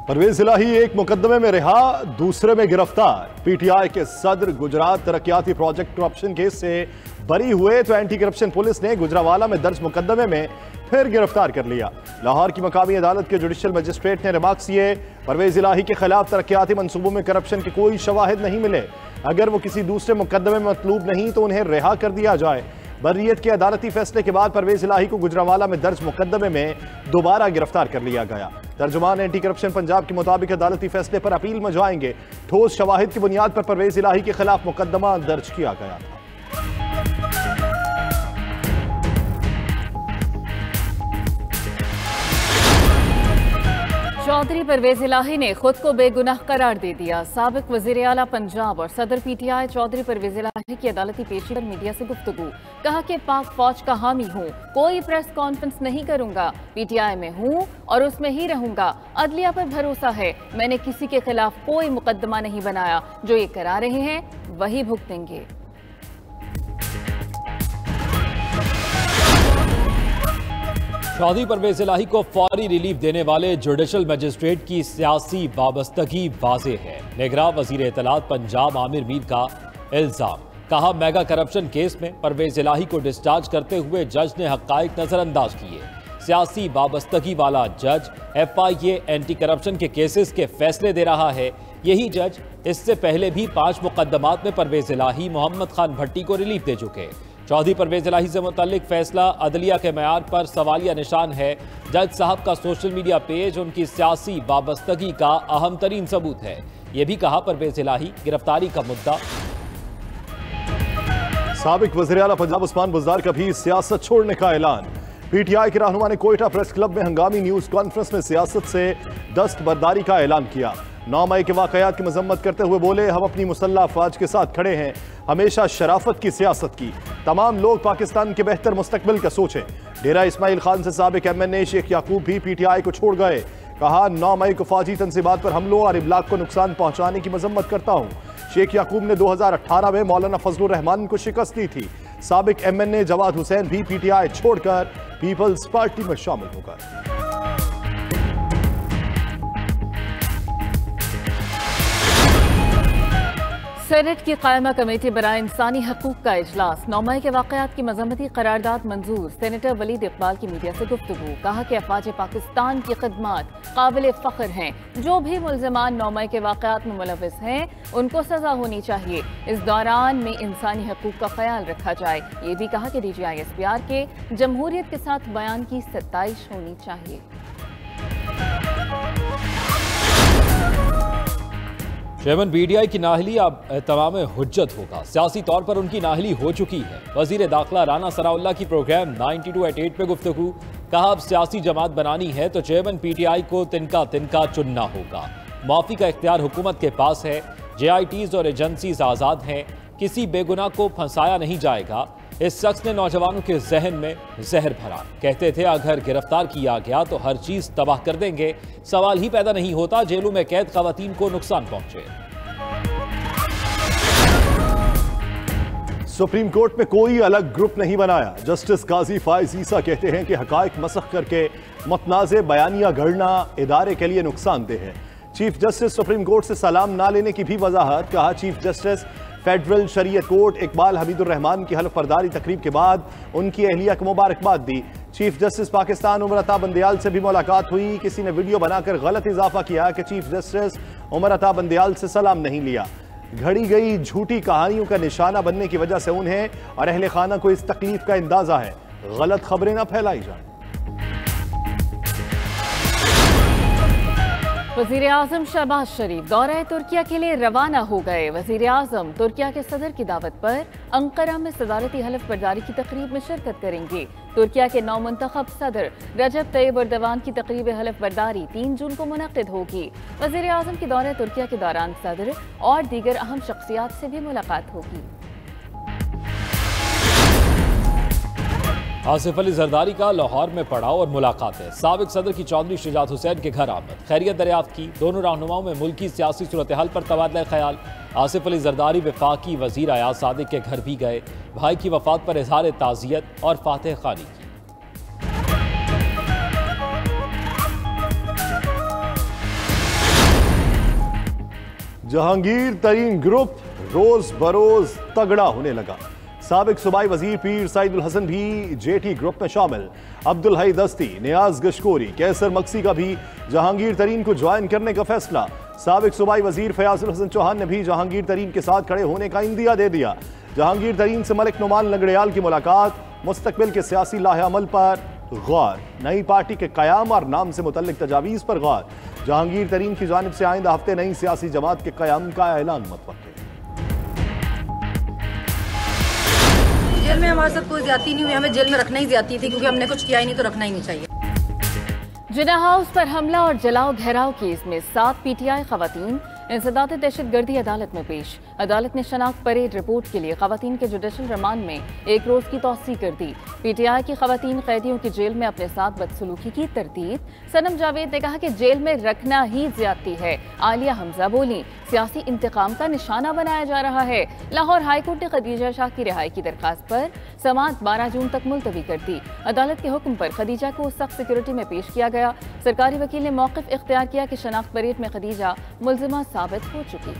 परवेज इलाही एक मुकदमे में रिहा, दूसरे में गिरफ्तार। पीटीआई के सदर गुजरात तरक्याती प्रोजेक्ट करप्शन केस से बरी हुए तो एंटी करप्शन पुलिस ने गुजरावाला में दर्ज मुकदमे में फिर गिरफ्तार कर लिया। लाहौर की मकामी अदालत के जुडिशियल मजिस्ट्रेट ने रिमार्क्स किए, परवेज इलाही के खिलाफ तरक्याती मंसूबों में करप्शन के कोई शवाहिद नहीं मिले। अगर वो किसी दूसरे मुकदमे में मतलूब नहीं तो उन्हें रिहा कर दिया जाए। बर्रियत के अदालती फैसले के बाद परवेज इलाही को गुजरावाला में दर्ज मुकदमे में दोबारा गिरफ्तार कर लिया गया। तर्जुमान एंटी करप्शन पंजाब के मुताबिक अदालती फैसले पर अपील में जाएंगे। ठोस शवाहिद की बुनियाद पर परवेज इलाही के खिलाफ मुकदमा दर्ज किया गया था। चौधरी परवेज इलाही ने खुद को बेगुनाह करार दे दिया। साबिक वजीर आला पंजाब और सदर पीटीआई चौधरी परवेज इलाही की अदालती पेशी पर मीडिया से गुफ्तगू। कहा कि पाक फौज का हामी हूँ, कोई प्रेस कॉन्फ्रेंस नहीं करूंगा, पीटीआई में हूँ और उसमें ही रहूंगा। अदलिया पर भरोसा है, मैंने किसी के खिलाफ कोई मुकदमा नहीं बनाया। जो ये करा रहे हैं वही भुगतेंगे। चौधरी परवेज इलाही को फौरी रिलीफ देने वाले जुडिशल मजिस्ट्रेट की सियासी वाबस्तगी वाज़ेह है। निगरां वजीर इत्तलात पंजाब आमिर मीर का इल्जाम। कहा, मेगा करप्शन केस में परवेज इलाही को डिस्चार्ज करते हुए जज ने हक़ाइक़ नजरअंदाज किए। सियासी वाबस्तगी वाला जज FIA एंटी करप्शन के केसेस के फैसले दे रहा है। यही जज इससे पहले भी 5 मुकदमात में परवेज इलाही, मोहम्मद खान भट्टी को रिलीफ दे चुके। चौधरी परवेज इलाही से मुतल्लिक फैसला अदलिया के मयार पर सवालिया निशान है। जज साहब का सोशल मीडिया पेज उनकी सियासी वाबस्तगी का अहम तरीन सबूत है। यह भी कहा, परवेज इलाही गिरफ्तारी का मुद्दा। साबिक वज़ीर आला पंजाब उस्मान बुज़दार का भी सियासत छोड़ने का ऐलान। पीटीआई के रहनुमा ने कोयटा प्रेस क्लब में हंगामी न्यूज कॉन्फ्रेंस में सियासत से दस्तबरदारी का ऐलान किया। 9 मई के वाकयात की मजम्मत करते हुए बोले, हम अपनी मुसल्लह अफवाज के साथ खड़े हैं, हमेशा शराफत की सियासत की। तमाम लोग पाकिस्तान के बेहतर मुस्तकबिल का सोचें। डेरा इस्माइल खान से साबिक MNA शेख याकूब भी पीटीआई को छोड़ गए। कहा, 9 मई को फौजी तंजीबात पर हमलों और इब्लाग को नुकसान पहुंचाने की मजम्मत करता हूं। शेख याकूब ने 2018 में मौलाना फजलुर रहमान को शिकस्त दी थी। साबिक MNA जवाद हुसैन भी पीटीआई छोड़कर पीपल्स पार्टी में शामिल हो गए। सेनेट की कायमा कमेटी बराए इंसानी हकूक का इजलास। 9 मई के वाकयात की मजम्मती करारदाद मंजूर। सेनेटर वलीद इकबाल की मीडिया से गुफ्तगू। कहा कि अफवाज पाकिस्तान की खिदमत काबिल फ़ख्र हैं। जो भी मुल्ज़िमान 9 मई के वाकयात में मुलविस हैं उनको सजा होनी चाहिए। इस दौरान में इंसानी हकूक का ख्याल रखा जाए। ये भी कहा कि DGI SPR के जमहूरियत के साथ बयान की सत्ताइश होनी चाहिए। चेयरमैन PTI की नाहली अब तमाम हुज्जत होगा। सियासी तौर पर उनकी नाहली हो चुकी है। वजीर दाखिला राना सनाउल्लाह की प्रोग्राम 92/8 पे गुफ्तगू। कहा, अब सियासी जमात बनानी है तो चेयरमैन PTI को तिनका तिनका चुनना होगा। माफी का इख्तियार हुकूमत के पास है। JITs और एजेंसीज आज़ाद हैं, किसी बेगुनाह को फंसाया नहीं जाएगा। इस शख्स ने नौजवानों के जहन में जहर भरा। कहते थे अगर गिरफ्तार किया गया तो हर चीज तबाह कर देंगे। सवाल ही पैदा नहीं होता जेलों में कैद खवातीन को नुकसान पहुंचे। सुप्रीम कोर्ट में कोई अलग ग्रुप नहीं बनाया। जस्टिस काजी फायज ईसा कहते हैं कि हकायक मसख करके मतनाज़े बयानिया गढ़ना इदारे के लिए नुकसानदेह है। चीफ जस्टिस सुप्रीम कोर्ट से सलाम ना लेने की भी वजाहत। कहा, चीफ जस्टिस फेडरल शरीयत कोर्ट इकबाल हमीदुर रहमान की हल्फ बर्दारी तकरीब के बाद उनकी अहलिया को मुबारकबाद दी। चीफ जस्टिस पाकिस्तान उमर अता बंदयाल से भी मुलाकात हुई। किसी ने वीडियो बनाकर गलत इजाफा किया कि चीफ जस्टिस उमर अता बंदयाल से सलाम नहीं लिया। घड़ी गई झूठी कहानियों का निशाना बनने की वजह से उन्हें और अहले खाना को इस तकलीफ का अंदाजा है। गलत खबरें ना फैलाई जाए। वज़ीर आज़म शहबाज शरीफ दौरे तुर्किया के लिए रवाना हो गए। वज़ीर आज़म तुर्किया के सदर की दावत पर अंकारा में सदारती हल्फ बर्दारी की तकरीब में शिरकत करेंगे। तुर्किया के नौमुंतखब सदर रजब तैयब एर्दोगान की तकरीब हल्फ बर्दारी 3 जून को मुनक्किद होगी। वज़ीर आज़म के दौरे तुर्किया के दौरान सदर और दीगर अहम शख्सियात से भी मुलाकात होगी। आसिफ अली जरदारी का लाहौर में पड़ाव और मुलाकात है। साबिक सदर की चौधरी शुजात हुसैन के घर आमद, खैरियत दरियाफ्त की। दोनों रहनुमाओं में मुल्की सियासी सूरत हाल पर तबादला ख्याल। आसिफ अली जरदारी वफाकी वजीर अयाज सादिक के घर भी गए। भाई की वफात पर इजहार ताज़ियत और फातह खानी की। जहांगीर तरीन ग्रुप रोज बरोज तगड़ा होने लगा। साबिक सूबाई वजीर पीर सईदुल हसन भी जेटी ग्रुप में शामिल। अब्दुल हई दस्ती, नियाज गशकोरी, कैसर मक्सी का भी जहांगीर तरीन को ज्वाइन करने का फैसला। साबिक सूबाई वजीर फयाजुल हसन चौहान ने भी जहांगीर तरीन के साथ खड़े होने का इंदिया दे दिया। जहांगीर तरीन से मलिक नुमान लंगड़ेयाल की मुलाकात, मुस्तकबिल के सियासी लाहे-अमल पर गौर, नई पार्टी के कयाम और नाम से मुतल्लिक तजावीज़ पर गौर। जहांगीर तरीन की जानिब से आइंदा हफ्ते नई सियासी जमात के कयाम का ऐलान मुतवक्किल। जेल में हमारे साथ कोई ज्यादती नहीं हुई, हमें जेल में रखना ही ज्यादती थी क्योंकि हमने कुछ किया ही नहीं तो रखना ही नहीं चाहिए। जिन्ना हाउस पर हमला और जलाओ घेराव केस में 7 पीटीआई खवातीन इंसदाद दहशतगर्दी अदालत में पेश। अदालत ने शनाख्त परेड रिपोर्ट के लिए खवातीन के जुडिशल रिमांड में 1 रोज की तौसी कर दी। पीटीआई की खवातीन कैदियों की जेल में अपने साथ बदसलूकी की तरतीब। सनम जावेद ने कहा कि जेल में रखना ही ज्यादती है। आलिया हमजा बोली, सियासी इंतकाम का निशाना बनाया जा रहा है। लाहौर हाईकोर्ट ने खदीजा शाह की रिहाई की दरखास्त पर समाअत 12 जून तक मुलतवी कर दी। अदालत के हुक्म पर खदीजा को सख्त सिक्योरिटी में पेश किया गया। सरकारी वकील ने मौक़िफ़ इख्तियार किया कि शनाख्त परेड में खदीजा मुल्जिमा साबित हो चुकी।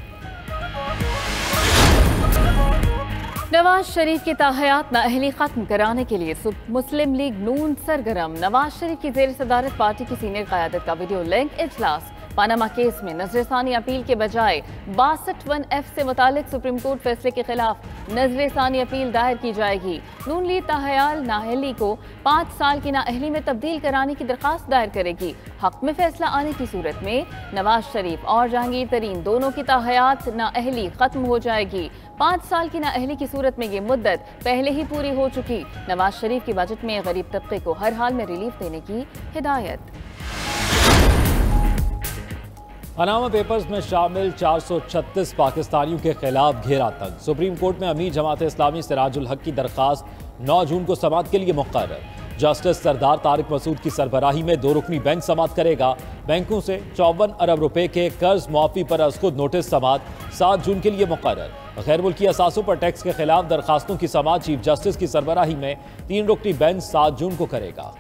नवाज शरीफ की ताहयात नाअहली खत्म कराने के लिए मुस्लिम लीग नून सरगर्म। नवाज शरीफ की जेर सदारत पार्टी की सीनियर क़यादत का वीडियो लिंक इजलास। पानामा केस में नजरसानी अपील के बजाय 62(1)(f) से मुतालिक सुप्रीम कोर्ट फैसले के खिलाफ नजरसानी अपील दायर की जाएगी। नून लीग ताहयाल नाअहली को 5 साल की नाअहली में तब्दील कराने की दरखास्त दायर करेगी। हक में फैसला आने की सूरत में नवाज शरीफ और जहांगीर तरीन दोनों की ताहयात नाअहली खत्म हो जाएगी। 5 साल की नाअहली की सूरत में ये मुद्दत पहले ही पूरी हो चुकी। नवाज शरीफ के बजट में गरीब तबके को हर हाल में रिलीफ देने की हिदायत। पनामा पेपर्स में शामिल 436 पाकिस्तानियों के खिलाफ घेरा तंज। सुप्रीम कोर्ट में अमीर जमात इस्लामी सिराजुल हक की दरखास्त 9 जून को समाअत के लिए मुक़र्रर। जस्टिस सरदार तारिक मसूद की सरबराही में 2 रुकनी बेंच समाअत करेगा। बैंकों से 54 अरब रुपए के कर्ज मुआफ़ी पर अज़खुद नोटिस समाअत 7 जून के लिए मुक़र्रर। गैर मुल्की असासों पर टैक्स के खिलाफ दरखास्तों की समाअत चीफ जस्टिस की सरबराही में 3 रुकनी बेंच 7 जून को करेगा।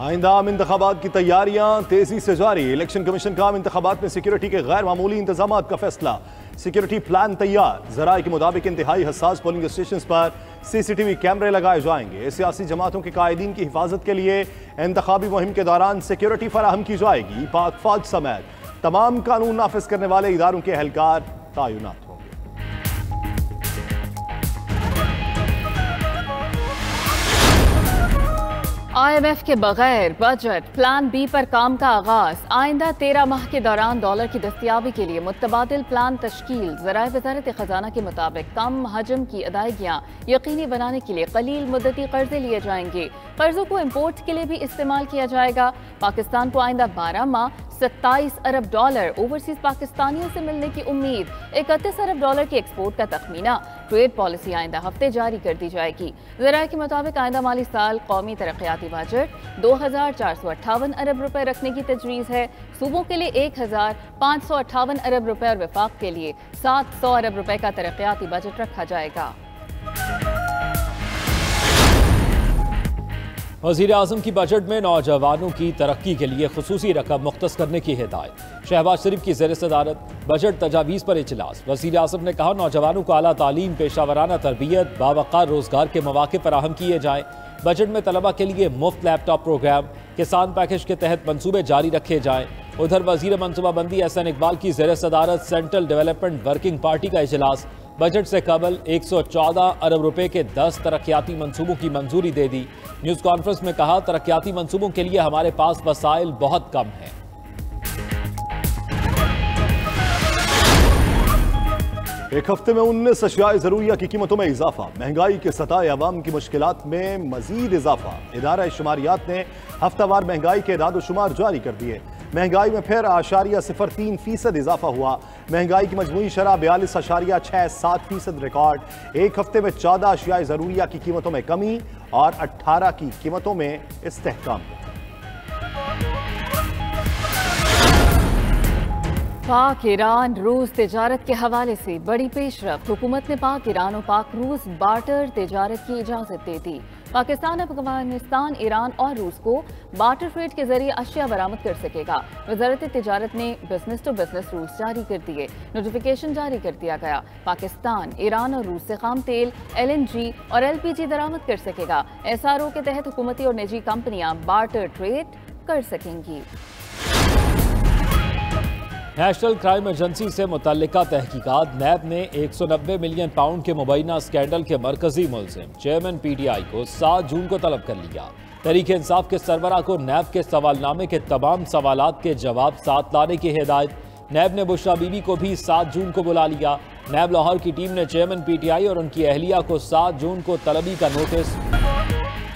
आइंदा आम इंतखाबात की तैयारियां तेजी से जारी। इलेक्शन कमीशन का आम इंतखाबात में सिक्योरिटी के गैर मामूली इंतजाम का फैसला। सिक्योरिटी प्लान तैयार। जराए के मुताबिक इंतहाई हसास पोलिंग स्टेशन पर CCTV कैमरे लगाए जाएंगे। सियासी जमातों के कायदीन की हिफाजत के लिए इंतखाबी मुहिम के दौरान सिक्योरिटी फराहम की जाएगी। पाक फौज समेत तमाम कानून नाफिज करने वाले इदारों के एहलकार तैनात होंगे। IMF के बगैर बजट प्लान बी पर काम का आगाज। आइंदा 13 माह के दौरान डॉलर की दस्तियाबी के लिए मुतबादिल प्लान तश्कील। ज़राए वज़ारत ख़जाना के मुताबिक कम हजम की अदायगियाँ यकीनी बनाने के लिए कलील मुद्दती कर्जे लिए जाएंगे। कर्जों को इम्पोर्ट के लिए भी इस्तेमाल किया जाएगा। पाकिस्तान को आइंदा 12 माह 27 अरब डॉलर ओवरसीज पाकिस्तानियों से मिलने की उम्मीद। 31 अरब डॉलर की एक्सपोर्ट का तखमीना। ट्रेड पॉलिसी आइंदा हफ्ते जारी कर दी जाएगी। ज़राए के मुताबिक आइंदा माली साल कौमी तरक्याती बजट 2458 अरब रुपए रखने की तजवीज़ है। सूबों के लिए 1558 अरब रुपए और वफाक के लिए 700 अरब रुपए का तरक्याती बजट रखा जाएगा। वज़ीर आज़म की बजट में नौजवानों की तरक्की के लिए खुसूसी रकम मुख्तस करने की हिदायत। शहबाज शरीफ की ज़ेर सदारत बजट तजावीज़ पर इजलास। वज़ीर आज़म ने कहा, नौजवानों को आला तालीम, पेशावराना तरबियत, बावक़ार रोज़गार के मौक़े फराहम किए जाएँ। बजट में तलबा के लिए मुफ्त लैपटॉप प्रोग्राम, किसान पैकेज के तहत मंसूबे जारी रखे जाएँ। उधर वज़ीर मनसूबाबंदी एहसन इकबाल की ज़ेर सदारत सेंट्रल डेवलपमेंट वर्किंग पार्टी का इजलास। बजट से कबल 114 अरब रुपए के 10 तरक्याती मंसूबों की मंजूरी दे दी। न्यूज़ कॉन्फ्रेंस में कहा, तरक्याती मंसूबों के लिए हमारे पास वसाइल बहुत कम हैं। एक हफ्ते में 19 अशियाए ज़रूरिया की कीमतों में इजाफा। महंगाई के सताए अवाम की मुश्किलात में मजीद इजाफा। इदारा शुमारियात ने हफ्तावार महंगाई के इदाद शुमार जारी कर दिए। महंगाई में फिर 0.03% इजाफा हुआ। महंगाई की मजमूई शरह 42.67% रिकॉर्ड। एक हफ्ते में 14 अशियाए ज़रूरिया की कीमतों में कमी और 18 की कीमतों में इस्तेहकाम। पाक ईरान रूस तिजारत के हवाले से बड़ी पेशरफ्त। हुकूमत ने पाक ईरान और पाक रूस बार्टर तिजारत की इजाज़त दे दी। पाकिस्तान अब अफगानिस्तान, ईरान और रूस को बार्टर ट्रेड के जरिए अशिया बरामद कर सकेगा। वजारत तिजारत ने बिजनेस टू बिजनेस रूल्स जारी कर दिए। नोटिफिकेशन जारी कर दिया गया। पाकिस्तान, ईरान और रूस से खाम तेल, LNG और LPG दरामद कर सकेगा। SRO के तहत हुकूमती और निजी कंपनियां बार्टर ट्रेड कर सकेंगी। नेशनल क्राइम एजेंसी से मुतल्लिका तहकीकात। नैब ने 190 मिलियन पाउंड के मुबैना स्कैंडल के मरकजी मुलजिम चेयरमैन PTI को 7 जून को तलब कर लिया। तहरीक इंसाफ के सरबरा को नैब के सवालनामे के तमाम सवालात के जवाब साथ लाने की हिदायत। नैब ने बुशरा बीबी को भी 7 जून को बुला लिया। नैब लाहौर की टीम ने चेयरमैन PTI और उनकी अहलिया को 7 जून को तलबी का notice.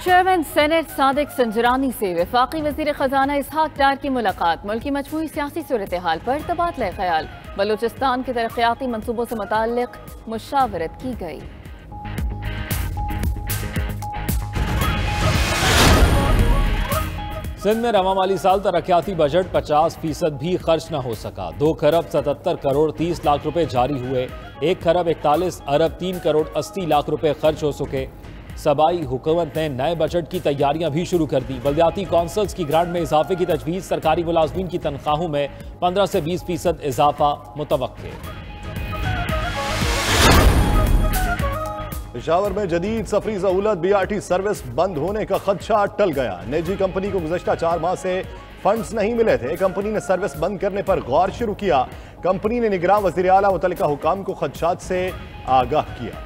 Chairman senate Sadiq Sanjrani से वफाकी वजीर खजाना इसहाक डार की मुलाकात। मुल्क की मजमूई सियासी सूरत हाल पर तबादला ख्याल। बलूचिस्तान के तरक्याती मनसूबों से मुताल्लिक मुशावरत की गई। सिंध में रवा माली साल तरक्याती बजट 50% भी खर्च न हो सका। 2 खरब 77 करोड़ 30 लाख रुपए जारी हुए। 1 खरब 41 अरब 3 करोड़ 80 लाख रुपए खर्च हो सके। सबाई हुकूमत ने नए बजट की तैयारियां भी शुरू कर दी। बल्दियाती कौंसल्स की ग्रांट में इजाफे की तजवीज़। सरकारी मुलाजमीन की तनख्वाहों में 15 से 20% इजाफा मुतवक्के। पेशावर में जदीद सफरी सहूलत BRT सर्विस बंद होने का खदशा टल गया। निजी कंपनी को गुज़श्ता 4 माह से फंड्स नहीं मिले थे। कंपनी ने सर्विस बंद करने पर गौर शुरू किया। कंपनी ने निगरान वज़ीर आला मुतल्लिका हुकाम को खदशात से आगाह किया।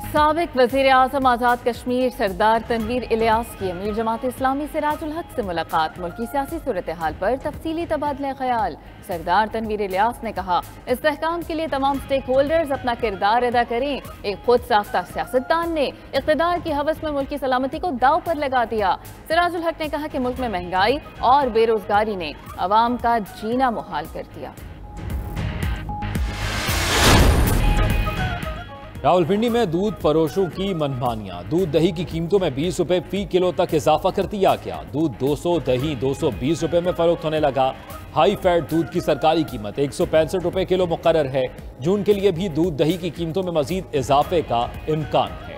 साबिक वज़ीर आज़म आज़ाद कश्मीर सरदार तनवीर इलियास की अमीर जमात इस्लामी सिराजुल हक से मुलाकात। मुल्की सियासी सूरत हाल पर तफसीली तबादला ख्याल। सरदार तनवीर इलियास ने कहा, इस्तेहकाम के लिए तमाम स्टेक होल्डर्स अपना किरदार अदा करें। एक खुद साख्ता सियासतदान ने इक़्तिदार की हवस में मुल्क की सलामती को दाव पर लगा दिया। सिराजुल हक ने कहा कि मुल्क में महंगाई और बेरोजगारी ने अवाम का जीना मुहाल कर दिया। रावलपिंडी में दूध फरोशों की मनमानियां। दूध दही की कीमतों में 20 रुपए फी किलो तक इजाफा कर दिया गया। दूध 200, दही 220 रुपए में फरोख्त होने लगा। हाई फैट दूध की सरकारी कीमत 165 रुपए किलो मुकर्रर है। जून के लिए भी दूध दही की कीमतों में मजीद इजाफे का इम्कान है।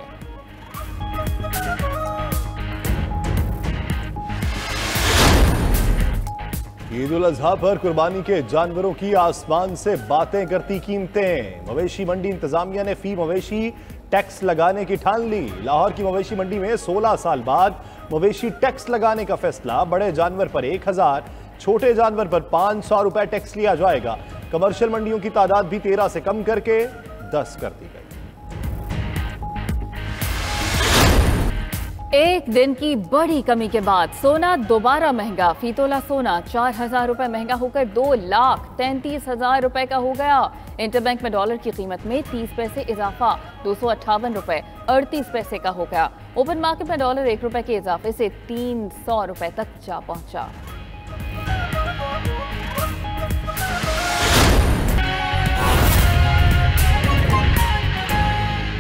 ईद उल अजहा पर कुर्बानी के जानवरों की आसमान से बातें करती कीमतें। मवेशी मंडी इंतजामिया ने फी मवेशी टैक्स लगाने की ठान ली। लाहौर की मवेशी मंडी में 16 साल बाद मवेशी टैक्स लगाने का फैसला। बड़े जानवर पर 1000, छोटे जानवर पर 500 रुपए टैक्स लिया जाएगा। कमर्शियल मंडियों की तादाद भी 13 से कम करके 10 कर दी गई। एक दिन की बड़ी कमी के बाद सोना दोबारा महंगा। फी तोला सोना 4000 रुपए महंगा होकर 2,33,000 रुपए का हो गया। इंटरबैंक में डॉलर की कीमत में 30 पैसे इजाफा 258 रुपए 38 पैसे का हो गया। ओपन मार्केट में डॉलर 1 रुपए के इजाफे से 300 रुपए तक जा पहुंचा।